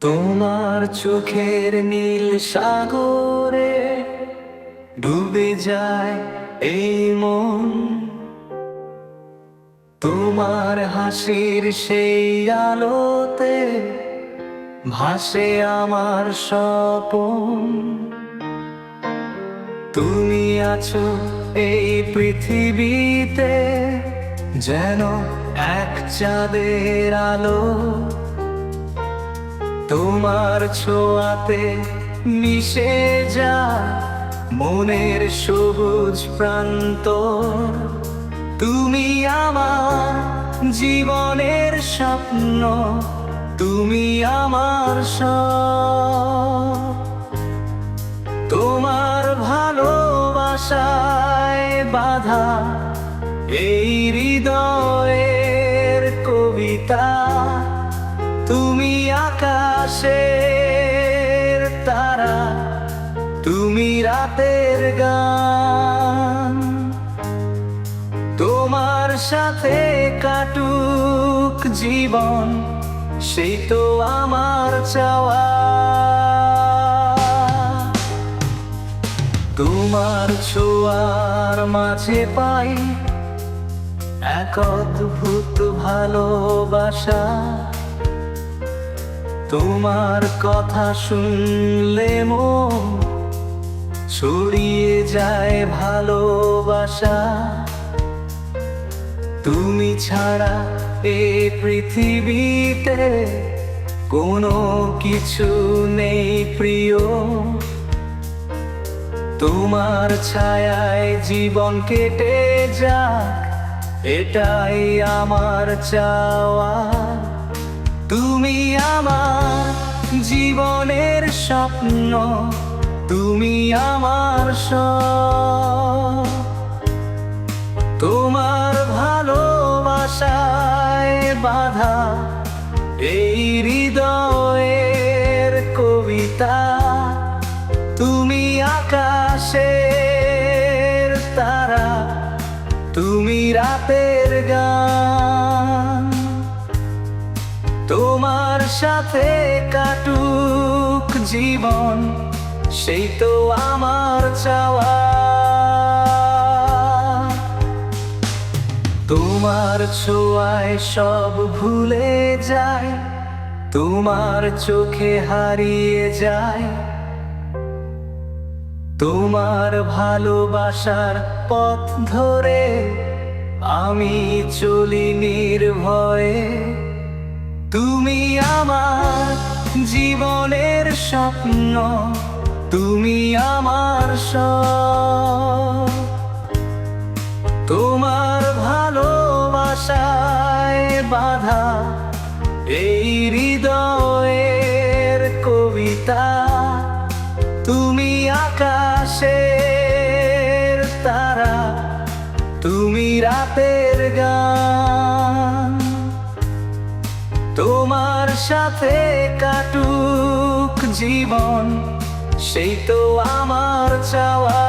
তোমার চোখের নীল সাগরে ডুবে যায় এই মন। তোমার হাসির সেই আলোতে ভাসে আমার স্বপন। তুমি আছো এই পৃথিবীতে যেন এক চাঁদের আলো। তোমার ছোঁয়াতে মিশে যায় মনের সবুজ প্রান্ত। তুমি আমার জীবনের স্বপ্ন, তুমি আমার সব। তোমার ভালোবাসায় বাঁধা এই হৃদয়ের কবিতা। তুমি আকাশের তারা, তুমি রাতের গান। তোমার সাথে কাটুক জীবন, সেই তো আমার চাওয়া। তোমার ছোঁয়ার মাঝে পাই এক অদ্ভুত ভালোবাসা। তোমার কথা শুনলে মন ছড়িয়ে যায় ভালোবাসা। তুমি ছাড়া এই পৃথিবীতে কোনো কিছু নেই প্রিয়। তোমার ছায়ায় জীবন কেটে যাক, এটাই আমার চাওয়া। তুমি আমার জীবনের স্বপ্ন, তুমি আমার সব। তোমার ভালোবাসায় বাঁধা এই হৃদয়ের কবিতা। তুমি আকাশের তারা, তুমি রাতের গান। তোমার সাথে কাটুক জীবন, সেই তো আমার চাওয়া। তোমার ছোঁয়ায় সব ভুলে যায়, তোমার চোখে হারিয়ে যায়। তোমার ভালোবাসার পথ ধরে আমি চলি নির্ভয়ে। তুমি আমার জীবনের স্বপ্ন, তুমি আমার সব। তোমার ভালোবাসায় বাঁধা এই হৃদয়ের কবিতা। তুমি আকাশের তারা, তুমি রাতের গান। তোমার সাথে কাটুক জীবন, সেই তো আমার চাওয়া।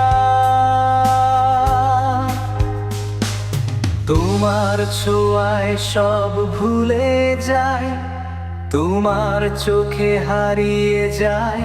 তোমার ছোঁয়ায় সব ভুলে যায়, তোমার চোখে হারিয়ে যায়।